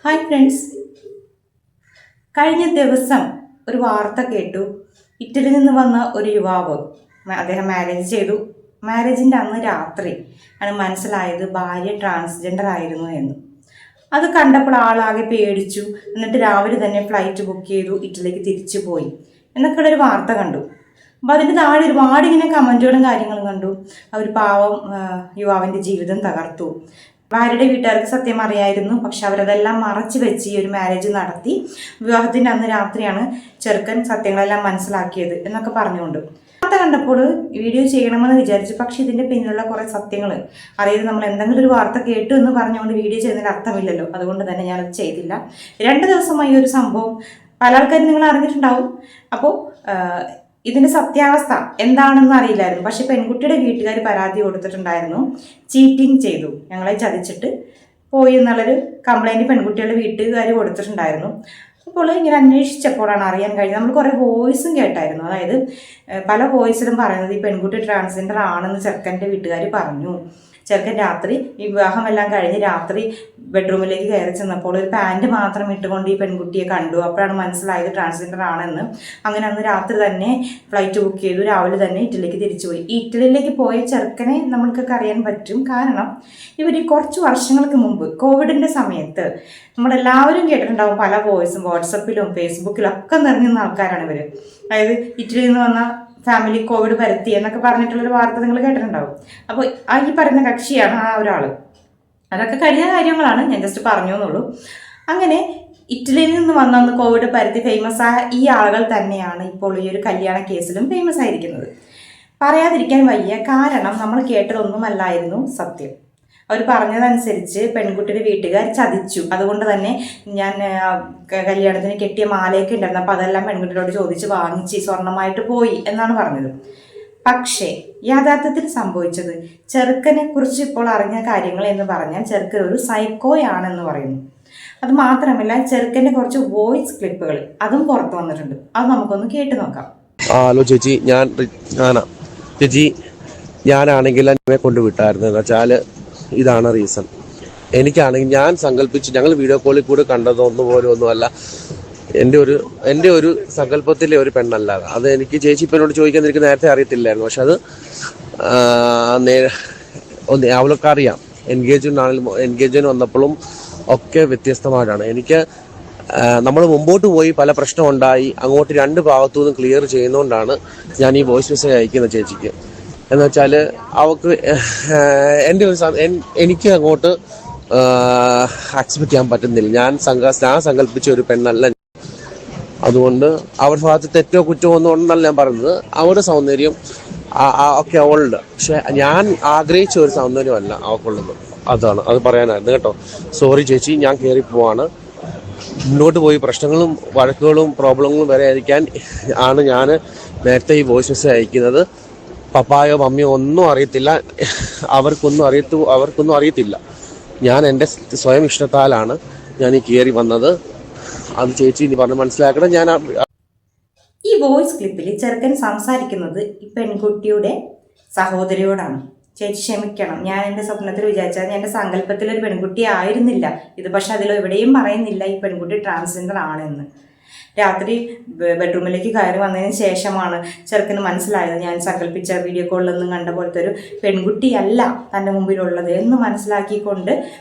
Hi friends, കഴിഞ്ഞ ദിവസം ഒരു വാർത്ത കേട്ടു. ഇറ്റലിയിൽ നിന്ന് വന്ന ഒരു യുവാവ് അദ്ദേഹം മാരേജ് ചെയ്തു. മാരേജിൻ്റെ അന്ന് രാത്രി ആണ് മനസ്സിലായത് ഭാര്യ ട്രാൻസ്ജെൻഡർ ആയിരുന്നു എന്ന്. അത് കണ്ടപ്പോൾ ആളാകെ പേടിച്ചു. എന്നിട്ട് രാവിലെ തന്നെ ഫ്ലൈറ്റ് ബുക്ക് ചെയ്തു, ഇറ്റലിക്ക് തിരിച്ചു പോയി എന്നൊക്കെയുള്ള ഒരു വാർത്ത കണ്ടു. അപ്പോൾ അതിൻ്റെ താഴെ ഒരുപാട് ഇങ്ങനെ കമൻറ്റുകളും കാര്യങ്ങളും കണ്ടു. അവർ പാവം യുവാവിൻ്റെ ജീവിതം തകർത്തു. ഭാര്യയുടെ വീട്ടുകാർക്ക് സത്യം അറിയായിരുന്നു, പക്ഷെ അവരതെല്ലാം മറച്ചു വെച്ച് ഈ ഒരു മാരേജ് നടത്തി. വിവാഹത്തിൻ്റെ അന്ന് രാത്രിയാണ് ചെറുക്കൻ സത്യങ്ങളെല്ലാം മനസ്സിലാക്കിയത് എന്നൊക്കെ പറഞ്ഞുകൊണ്ട് വാർത്ത കണ്ടപ്പോൾ വീഡിയോ ചെയ്യണമെന്ന് വിചാരിച്ചു. പക്ഷെ ഇതിൻ്റെ പിന്നിലുള്ള കുറേ സത്യങ്ങൾ അതായത് നമ്മൾ എന്തെങ്കിലും ഒരു വാർത്ത കേട്ടു എന്ന് പറഞ്ഞുകൊണ്ട് വീഡിയോ ചെയ്യുന്നതിന് അർത്ഥമില്ലല്ലോ. അതുകൊണ്ട് തന്നെ ഞാനത് ചെയ്തില്ല. 2 ദിവസമായി ഒരു സംഭവം പല ആൾക്കാരും നിങ്ങൾ അറിഞ്ഞിട്ടുണ്ടാവും. അപ്പോൾ ഇതിൻ്റെ സത്യാവസ്ഥ എന്താണെന്ന് അറിയില്ലായിരുന്നു. പക്ഷെ പെൺകുട്ടിയുടെ വീട്ടുകാർ പരാതി കൊടുത്തിട്ടുണ്ടായിരുന്നു. ചീറ്റിംഗ് ചെയ്തു, ഞങ്ങളെ ചതിച്ചിട്ട് പോയി എന്നുള്ളൊരു കംപ്ലൈൻറ്റ് പെൺകുട്ടികളുടെ വീട്ടുകാർ കൊടുത്തിട്ടുണ്ടായിരുന്നു. അപ്പോൾ ഇങ്ങനെ അന്വേഷിച്ചപ്പോഴാണ് അറിയാൻ കഴിഞ്ഞത്. നമ്മൾ കുറേ വോയിസും കേട്ടായിരുന്നു. അതായത് പല വോയിസിലും പറയുന്നത് ഈ പെൺകുട്ടി ട്രാൻസ്ജെൻഡർ ആണെന്ന് ചെറുക്കൻ്റെ വീട്ടുകാർ പറഞ്ഞു. ചെറുക്കൻ രാത്രി ഈ വിവാഹമെല്ലാം കഴിഞ്ഞ് രാത്രി ബെഡ്റൂമിലേക്ക് കയറി ചെന്നപ്പോൾ ഒരു പാൻറ് മാത്രം ഇട്ടുകൊണ്ട് ഈ പെൺകുട്ടിയെ കണ്ടു. അപ്പോഴാണ് മനസ്സിലായത് ട്രാൻസ്ജെൻഡർ ആണെന്ന്. അങ്ങനെ അന്ന് രാത്രി തന്നെ ഫ്ലൈറ്റ് ബുക്ക് ചെയ്തു, രാവിലെ തന്നെ ഇറ്റലിക്ക് തിരിച്ചുപോയി. ഈ ഇറ്റലിയിലേക്ക് പോയ ചെറുക്കനെ നമ്മൾക്കൊക്കെ അറിയാൻ പറ്റും. കാരണം ഇവർ കുറച്ച് വർഷങ്ങൾക്ക് മുമ്പ് കോവിഡിൻ്റെ സമയത്ത് നമ്മളെല്ലാവരും കേട്ടിട്ടുണ്ടാവും. പല വോയിസും വാട്സപ്പിലും ഫേസ്ബുക്കിലും ഒക്കെ നിറഞ്ഞുന്ന ആൾക്കാരാണ് ഇവർ. അതായത് ഇറ്റലിയിൽ നിന്ന് വന്ന ഫാമിലി കോവിഡ് പരത്തി എന്നൊക്കെ പറഞ്ഞിട്ടുള്ളൊരു വാർത്ത നിങ്ങൾ കേട്ടിട്ടുണ്ടാവും. അപ്പോൾ ഈ പറയുന്ന കക്ഷിയാണ് ആ ഒരാൾ. അതൊക്കെ കഴിഞ്ഞ കാര്യങ്ങളാണ്, ഞാൻ ജസ്റ്റ് പറഞ്ഞു എന്നുള്ളൂ. അങ്ങനെ ഇറ്റലിയിൽ നിന്ന് വന്നന്ന് കോവിഡ് പരത്തി ഫേമസ് ആയ ഈ ആളുകൾ തന്നെയാണ് ഇപ്പോൾ ഈ ഒരു കല്യാണ കേസിലും ഫേമസ് ആയിരിക്കുന്നത്. പറയാതിരിക്കാൻ വയ്യ, കാരണം നമ്മൾ കേട്ടതൊന്നുമല്ലായിരുന്നു സത്യം. അവർ പറഞ്ഞതനുസരിച്ച് പെൺകുട്ടിയുടെ വീട്ടുകാർ ചതിച്ചു. അതുകൊണ്ട് തന്നെ ഞാൻ കല്യാണത്തിന് കെട്ടിയ മാലയൊക്കെ ഉണ്ടായിരുന്നു, അപ്പോൾ അതെല്ലാം പെൺകുട്ടിയോട് ചോദിച്ച് വാങ്ങിച്ച് സ്വർണ്ണമായിട്ട് പോയി എന്നാണ് പറഞ്ഞത്. പക്ഷേ യാഥാർത്ഥ്യത്തിൽ സംഭവിച്ചത് ചെറുക്കനെ കുറിച്ച് ഇപ്പോൾ അറിഞ്ഞ കാര്യങ്ങൾ എന്ന് പറഞ്ഞാൽ ചെറുക്കൻ ഒരു സൈക്കോയാണെന്ന് പറയുന്നു. അത് മാത്രമല്ല, ചെറുക്കൻ്റെ കുറച്ച് വോയിസ് ക്ലിപ്പുകൾ അതും പുറത്തു വന്നിട്ടുണ്ട്. അത് നമുക്കൊന്ന് കേട്ട് നോക്കാം. ഹലോ ചേച്ചി, ചേച്ചി ഞാനാണെങ്കിൽ എന്നെ കൊണ്ടുവിട്ടായിരുന്നു. എന്ന് വെച്ചാൽ ഇതാണ് റീസൺ. എനിക്കാണെങ്കിൽ ഞാൻ സങ്കല്പിച്ച് ഞങ്ങൾ വീഡിയോ കോളിൽ കൂടെ ഒന്നുമല്ല. എൻ്റെ ഒരു സങ്കല്പത്തിലെ ഒരു പെണ്ണല്ലാതെ അത് എനിക്ക് ചേച്ചി ഇപ്പം എന്നോട് ചോദിക്കാൻ എനിക്ക് നേരത്തെ അറിയത്തില്ലായിരുന്നു. പക്ഷെ അത് അവളൊക്കെ അറിയാം. എൻഗേജ്മെന്റ് വന്നപ്പോഴും ഒക്കെ വ്യത്യസ്തമായിട്ടാണ്. എനിക്ക് നമ്മൾ മുമ്പോട്ട് പോയി പല പ്രശ്നം ഉണ്ടായി അങ്ങോട്ട് 2 ഭാഗത്തു നിന്നും ക്ലിയർ ചെയ്യുന്നതുകൊണ്ടാണ് ഞാൻ ഈ വോയിസ് മെസ്സേജ് അയക്കുന്നത് ചേച്ചിക്ക്. എന്ന് വെച്ചാൽ അവൾക്ക് എനിക്ക് അങ്ങോട്ട് അക്സെപ്റ്റ് ചെയ്യാൻ പറ്റുന്നില്ല. ഞാൻ സങ്കല്പിച്ച ഒരു പെണ്ണല്ല. അതുകൊണ്ട് അവരുടെ ഭാഗത്ത് തെറ്റോ കുറ്റമോ ഒന്നും ഉണ്ടെന്നല്ല ഞാൻ പറയുന്നത്. അവരുടെ സൗന്ദര്യം ഒക്കെ അവളുടെ, പക്ഷെ ഞാൻ ആഗ്രഹിച്ച ഒരു സൗന്ദര്യമല്ല അവൾക്കുള്ളത്. അത് പറയാനായിരുന്നു കേട്ടോ. സോറി ചേച്ചി, ഞാൻ കയറി പോവാണ്. മുന്നോട്ട് പോയി പ്രശ്നങ്ങളും വഴക്കുകളും പ്രോബ്ലങ്ങളും വരെ ആയിരിക്കാൻ ആണ് ഞാൻ നേരത്തെ ഈ വോയിസ് മെസ്സേജ് അയക്കുന്നത്. പപ്പായോ മമ്മിയോ ഒന്നും അറിയത്തില്ല, അവർക്കൊന്നും അറിയത്തില്ല. ഞാൻ എൻ്റെ സ്വയം ഇഷ്ടത്താലാണ് ഞാൻ ഈ കയറി വന്നത്. അത് ചേച്ചി ഇനി പറഞ്ഞ് മനസ്സിലാക്കണം. ഈ വോയിസ് ക്ലിപ്പിൽ ചെറുക്കൻ സംസാരിക്കുന്നത് ഈ പെൺകുട്ടിയുടെ സഹോദരിയോടാണ്. ചേച്ചി ക്ഷമിക്കണം, ഞാൻ എൻ്റെ സ്വപ്നത്തിൽ വിചാരിച്ചാൽ എൻ്റെ സങ്കല്പത്തിലൊരു പെൺകുട്ടി ആയിരുന്നില്ല ഇത്. പക്ഷെ എവിടെയും പറയുന്നില്ല ഈ പെൺകുട്ടി ട്രാൻസ്ജെൻഡർ ആണെന്ന്. രാത്രി ബെഡ്റൂമിലേക്ക് കയറി വന്നതിന് ശേഷമാണ് ചെറുക്കന് മനസ്സിലായത് ഞാൻ സങ്കല്പിച്ച വീഡിയോ കോളിലൊന്നും കണ്ട പോലത്തെ ഒരു പെൺകുട്ടിയല്ല തൻ്റെ മുമ്പിലുള്ളത് എന്ന് മനസ്സിലാക്കിക്കൊണ്ട്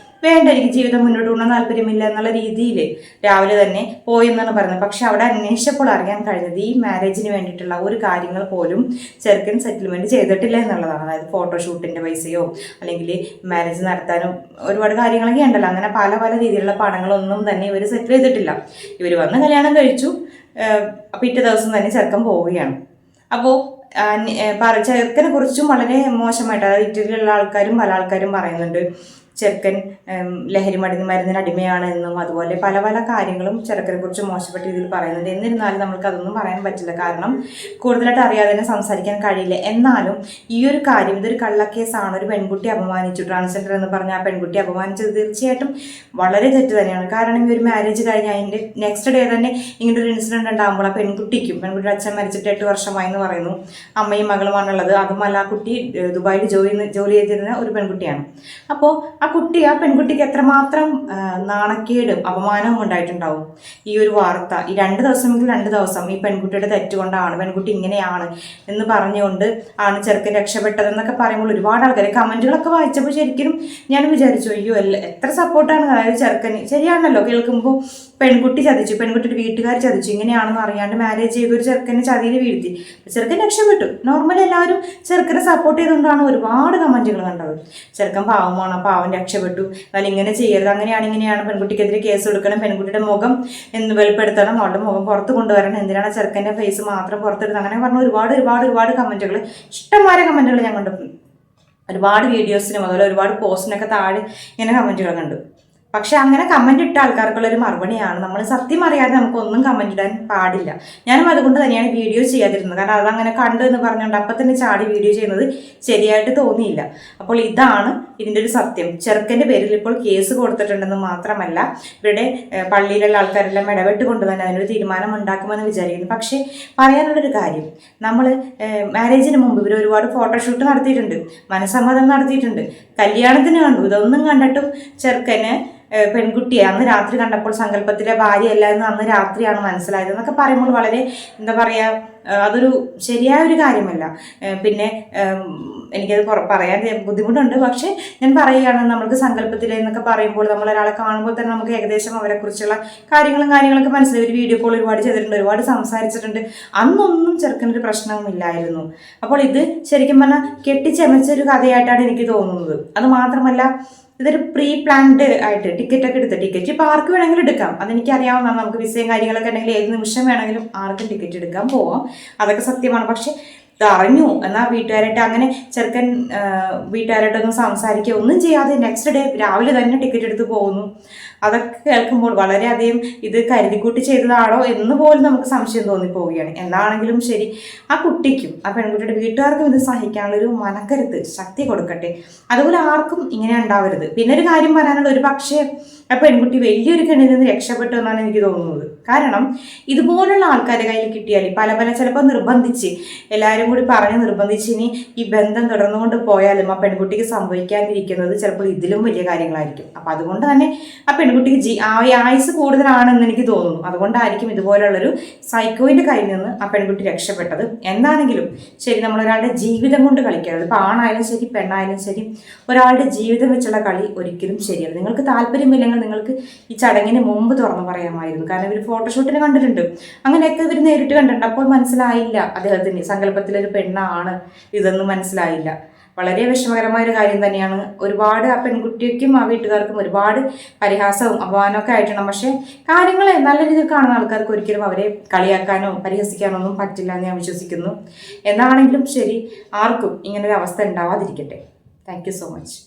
വേണ്ട, എനിക്ക് ജീവിതം മുന്നോട്ട് കൊണ്ടുപോകാൻ താല്പര്യമില്ല എന്നുള്ള രീതിയിൽ രാവിലെ തന്നെ പോയി എന്നാണ് പറയുന്നത്. പക്ഷെ അവിടെ അന്വേഷിച്ചപ്പോൾ അറിയാൻ കഴിഞ്ഞത് ഈ മാരേജിന് വേണ്ടിയിട്ടുള്ള ഒരു കാര്യങ്ങൾ പോലും ചെറുക്കൻ സെറ്റിൽമെൻറ്റ് ചെയ്തിട്ടില്ല എന്നുള്ളതാണ്. അതായത് ഫോട്ടോഷൂട്ടിൻ്റെ പൈസയോ അല്ലെങ്കിൽ മാരേജ് നടത്താനോ ഒരുപാട് കാര്യങ്ങളൊക്കെ ഉണ്ടല്ലോ. അങ്ങനെ പല രീതിയിലുള്ള പണങ്ങളൊന്നും തന്നെ ഇവർ സെറ്റിൽ ചെയ്തിട്ടില്ല. ഇവർ വന്ന് കല്യാണം കഴിച്ചു, പിറ്റേ ദിവസം തന്നെ ചെറുക്കൻ പോവുകയാണ്. അപ്പോൾ ചെറുക്കനെ കുറിച്ചും വളരെ മോശമായിട്ട്, അതായത് ഇറ്റലിയിലുള്ള പല ആൾക്കാരും പറയുന്നുണ്ട് ചെറുക്കൻ ലഹരി മരുന്നിന് അടിമയാണ് എന്നും അതുപോലെ പല കാര്യങ്ങളും ചെറുക്കനെ കുറിച്ച് മോശപ്പെട്ട രീതിയിൽ പറയുന്നുണ്ട്. എന്നിരുന്നാലും നമുക്ക് അതൊന്നും പറയാൻ പറ്റില്ല, കാരണം കൂടുതലായിട്ട് അറിയാതെ തന്നെ സംസാരിക്കാൻ കഴിയില്ല. എന്നാലും ഈ ഒരു കാര്യം ഇതൊരു കള്ളക്കേസാണ്. ഒരു പെൺകുട്ടി അപമാനിച്ചു, ട്രാൻസ്ജെൻഡർ എന്ന് പറഞ്ഞ ആ പെൺകുട്ടി അപമാനിച്ചത് തീർച്ചയായിട്ടും വളരെ തെറ്റ് തന്നെയാണ്. കാരണം ഈ ഒരു മാരേജ് കഴിഞ്ഞ് അതിൻ്റെ നെക്സ്റ്റ് ഡേ തന്നെ ഇങ്ങനൊരു ഇൻസിഡൻറ്റ് ഉണ്ടാകുമ്പോൾ ആ പെൺകുട്ടിയുടെ അച്ഛൻ മരിച്ചിട്ട് 8 വർഷമായി എന്ന് പറയുന്നു. അമ്മയും മകളുമാണുള്ളത്. അതുമല്ല ആ കുട്ടി ദുബായിൽ ജോലി ചെയ്തിരുന്ന ഒരു പെൺകുട്ടിയാണ്. അപ്പോൾ ആ കുട്ടി, ആ പെൺകുട്ടിക്ക് എത്രമാത്രം നാണക്കേടും അപമാനവും ഉണ്ടായിട്ടുണ്ടാവും ഈ ഒരു വാർത്ത. ഈ 2 ദിവസമെങ്കിൽ 2 ദിവസം ഈ പെൺകുട്ടിയുടെ തെറ്റുകൊണ്ടാണ്, പെൺകുട്ടി ഇങ്ങനെയാണ് എന്ന് പറഞ്ഞുകൊണ്ട് ആണ് ചെറുക്കൻ രക്ഷപ്പെട്ടതെന്നൊക്കെ പറയുമ്പോൾ ഒരുപാട് ആൾക്കാർ കമൻറ്റുകളൊക്കെ വായിച്ചപ്പോൾ ശരിക്കും ഞാൻ വിചാരിച്ചു, അയ്യോ എത്ര സപ്പോർട്ടാണ്. അതായത് ചെറുക്കന് ശരിയാണല്ലോ കേൾക്കുമ്പോൾ, പെൺകുട്ടി ചതിച്ചു, പെൺകുട്ടിയുടെ വീട്ടുകാർ ചതിച്ചു, ഇങ്ങനെയാണെന്ന് അറിയാണ്ട് മാരേജ് ചെയ്ത ഒരു ചെറുക്കനെ ചതിയിൽ വീഴ്ത്തി, ചെറുക്കൻ രക്ഷപ്പെട്ടു. നോർമലി എല്ലാവരും ചെറുക്കനെ സപ്പോർട്ട് ചെയ്തുകൊണ്ടാണ് ഒരുപാട് കമൻറ്റുകൾ കണ്ടത്. ചെറുക്കൻ പാവമാണ്, പാവം രക്ഷപ്പെട്ടു, എന്നാൽ ഇങ്ങനെ ചെയ്യരുത്, അങ്ങനെയാണ് ഇങ്ങനെയാണ്, പെൺകുട്ടിക്കെതിരെ കേസ് കൊടുക്കണം, പെൺകുട്ടിയുടെ മുഖം എന്ന് വെളിപ്പെടുത്തണം, അവളുടെ മുഖം പുറത്ത് കൊണ്ടുവരണം, എന്തിനാണ് ചെറുക്കൻ്റെ ഫേസ് മാത്രം പുറത്തെടുത്ത്, അങ്ങനെ പറഞ്ഞ ഒരുപാട് കമൻറ്റുകൾ, ഇഷ്ടംമാരെ കമൻറ്റുകൾ ഞാൻ കണ്ടു. ഒരുപാട് വീഡിയോസിനും അതുപോലെ ഒരുപാട് പോസ്റ്റിനൊക്കെ താഴെ ഇങ്ങനെ കമൻറ്റുകൾ കണ്ടു. പക്ഷെ അങ്ങനെ കമൻറ്റ് ഇട്ട ആൾക്കാർക്കുള്ളൊരു മറുപടിയാണ്, നമ്മൾ സത്യം അറിയാതെ നമുക്കൊന്നും കമൻറ്റ് ഇടാൻ പാടില്ല. ഞാനും അതുകൊണ്ട് തന്നെയാണ് വീഡിയോ ചെയ്യാതിരുന്നത്. കാരണം അതങ്ങനെ കണ്ടു എന്ന് പറഞ്ഞുകൊണ്ട് അപ്പം തന്നെ ചാടി വീഡിയോ ചെയ്യുന്നത് ശരിയായിട്ട് തോന്നിയില്ല. അപ്പോൾ ഇതാണ് ഇതിൻ്റെ ഒരു സത്യം. ചെറുക്കൻ്റെ പേരിൽ ഇപ്പോൾ കേസ് കൊടുത്തിട്ടുണ്ടെന്ന് മാത്രമല്ല, ഇവരുടെ പള്ളിയിലുള്ള ആൾക്കാരെല്ലാം ഇടപെട്ട് കൊണ്ട് തന്നെ അതിനൊരു തീരുമാനം ഉണ്ടാക്കുമെന്ന് വിചാരിക്കുന്നു. പക്ഷേ പറയാനുള്ളൊരു കാര്യം, നമ്മൾ മാരേജിന് മുമ്പ് ഇവർ ഒരുപാട് ഫോട്ടോഷൂട്ട് നടത്തിയിട്ടുണ്ട്, മനസ്സമ്മതം നടത്തിയിട്ടുണ്ട്, കല്യാണത്തിന് കണ്ടു. ഇതൊന്നും കണ്ടിട്ടും ചെറുക്കന് പെൺകുട്ടിയെ അന്ന് രാത്രി കണ്ടപ്പോൾ സങ്കല്പത്തിലെ ഭാര്യയല്ല എന്ന് അന്ന് രാത്രിയാണ് മനസ്സിലായത് എന്നൊക്കെ പറയുമ്പോൾ വളരെ എന്താ പറയുക, അതൊരു ശരിയായ ഒരു കാര്യമല്ല. പിന്നെ എനിക്കത് പറയാൻ ബുദ്ധിമുട്ടുണ്ട്. പക്ഷേ ഞാൻ പറയുകയാണ്, നമ്മൾക്ക് സങ്കല്പത്തിലെ എന്നൊക്കെ പറയുമ്പോൾ നമ്മൾ ഒരാളെ കാണുമ്പോൾ തന്നെ നമുക്ക് ഏകദേശം അവരെക്കുറിച്ചുള്ള കാര്യങ്ങളൊക്കെ മനസ്സിലായി. ഒരു വീഡിയോ കോൾ ഒരുപാട് ചെയ്തിട്ടുണ്ട്, ഒരുപാട് സംസാരിച്ചിട്ടുണ്ട്. അന്നൊന്നും ചെറുക്കനൊരു പ്രശ്നവുമില്ലായിരുന്നു. അപ്പോൾ ഇത് ശരിക്കും പറഞ്ഞാൽ കെട്ടിച്ചമച്ചൊരു കഥയായിട്ടാണ് എനിക്ക് തോന്നുന്നത്. അത് മാത്രമല്ല, ഇതൊരു പ്രീ പ്ലാൻഡ് ആയിട്ട് ടിക്കറ്റൊക്കെ എടുത്ത്, ടിക്കറ്റ് ഇപ്പോൾ ആർക്ക് വേണമെങ്കിലും എടുക്കാം, അതെനിക്കറിയാവുന്നതാണ്. നമുക്ക് വിസയും കാര്യങ്ങളൊക്കെ ഉണ്ടെങ്കിൽ ഏത് നിമിഷം വേണമെങ്കിലും ആർക്കും ടിക്കറ്റ് എടുക്കാൻ പോവാം, അതൊക്കെ സത്യമാണ്. പക്ഷെ അറിഞ്ഞു എന്നാൽ വീട്ടുകാരായിട്ട് അങ്ങനെ ചെറുക്കൻ വീട്ടുകാരായിട്ടൊന്നും സംസാരിക്കുക ഒന്നും ചെയ്യാതെ നെക്സ്റ്റ് ഡേ രാവിലെ തന്നെ ടിക്കറ്റ് എടുത്ത് പോകുന്നു. അതൊക്കെ കേൾക്കുമ്പോൾ വളരെയധികം ഇത് കരുതിക്കൂട്ടി ചെയ്തതാണോ എന്ന് പോലും നമുക്ക് സംശയം തോന്നിപ്പോവുകയാണ്. എന്താണെങ്കിലും ശരി, ആ കുട്ടിക്കും ആ പെൺകുട്ടിയുടെ വീട്ടുകാർക്കും ഇത് സഹിക്കാനുള്ളൊരു മനക്കരുത്ത്, ശക്തി കൊടുക്കട്ടെ. അതുപോലെ ആർക്കും ഇങ്ങനെ ഉണ്ടാവരുത്. പിന്നെ ഒരു കാര്യം പറയാനുള്ള, ഒരു പക്ഷേ ആ പെൺകുട്ടി വലിയൊരു കെണിയിൽ നിന്ന് രക്ഷപ്പെട്ടു എന്നാണ് എനിക്ക് തോന്നുന്നത്. കാരണം ഇതുപോലുള്ള ആൾക്കാരുടെ കയ്യിൽ കിട്ടിയാൽ പല ചിലപ്പോൾ നിർബന്ധിച്ച് എല്ലാവരും കൂടി പറഞ്ഞ് നിർബന്ധിച്ച് ഇനി ഈ ബന്ധം തുടർന്നുകൊണ്ട് പോയാലും ആ പെൺകുട്ടിക്ക് സംഭവിക്കാതിരിക്കുന്നത് ചിലപ്പോൾ ഇതിലും വലിയ കാര്യങ്ങളായിരിക്കും. അപ്പം അതുകൊണ്ട് തന്നെ ആ പെൺകുട്ടിക്ക് ആയുസ് കൂടുതലാണെന്ന് എനിക്ക് തോന്നുന്നു. അതുകൊണ്ടായിരിക്കും ഇതുപോലുള്ളൊരു സൈക്കോയിൻ്റെ കയ്യിൽ നിന്ന് ആ പെൺകുട്ടി രക്ഷപ്പെട്ടത്. എന്താണെങ്കിലും ശരി, നമ്മളൊരാളുടെ ജീവിതം കൊണ്ട് കളിക്കരുത്. ഇപ്പോൾ ആണായാലും ശരി പെണ്ണായാലും ശരി, ഒരാളുടെ ജീവിതം വെച്ചുള്ള കളി ഒരിക്കലും ശരിയല്ല. നിങ്ങൾക്ക് താല്പര്യമില്ലെങ്കിൽ നിങ്ങൾക്ക് ഈ ചടങ്ങിന് മുമ്പ് തുറന്നു പറയാമായിരുന്നു. കാരണം ഇവർ ഫോട്ടോഷൂട്ടിന് കണ്ടിട്ടുണ്ട്, അങ്ങനെയൊക്കെ ഇവർ നേരിട്ട് കണ്ടിട്ടുണ്ട്. അപ്പോൾ മനസ്സിലായില്ല അദ്ദേഹത്തിന് സങ്കല്പത്തിലൊരു പെണ്ണാണ് ഇതൊന്നും മനസ്സിലായില്ല. വളരെ വിഷമകരമായ ഒരു കാര്യം തന്നെയാണ്. ഒരുപാട് ആ പെൺകുട്ടിക്കും ആ വീട്ടുകാർക്കും ഒരുപാട് പരിഹാസവും അപമാനമൊക്കെ ആയിട്ടുണ്ട്. പക്ഷേ കാര്യങ്ങളെ നല്ല രീതിയിൽ കാണുന്ന ആൾക്കാർക്ക് ഒരിക്കലും അവരെ കളിയാക്കാനോ പരിഹസിക്കാനോ ഒന്നും പറ്റില്ല എന്ന് ഞാൻ വിശ്വസിക്കുന്നു. എന്താണെങ്കിലും ശരി, ആർക്കും ഇങ്ങനൊരു അവസ്ഥ ഉണ്ടാവാതിരിക്കട്ടെ. Thank you so much.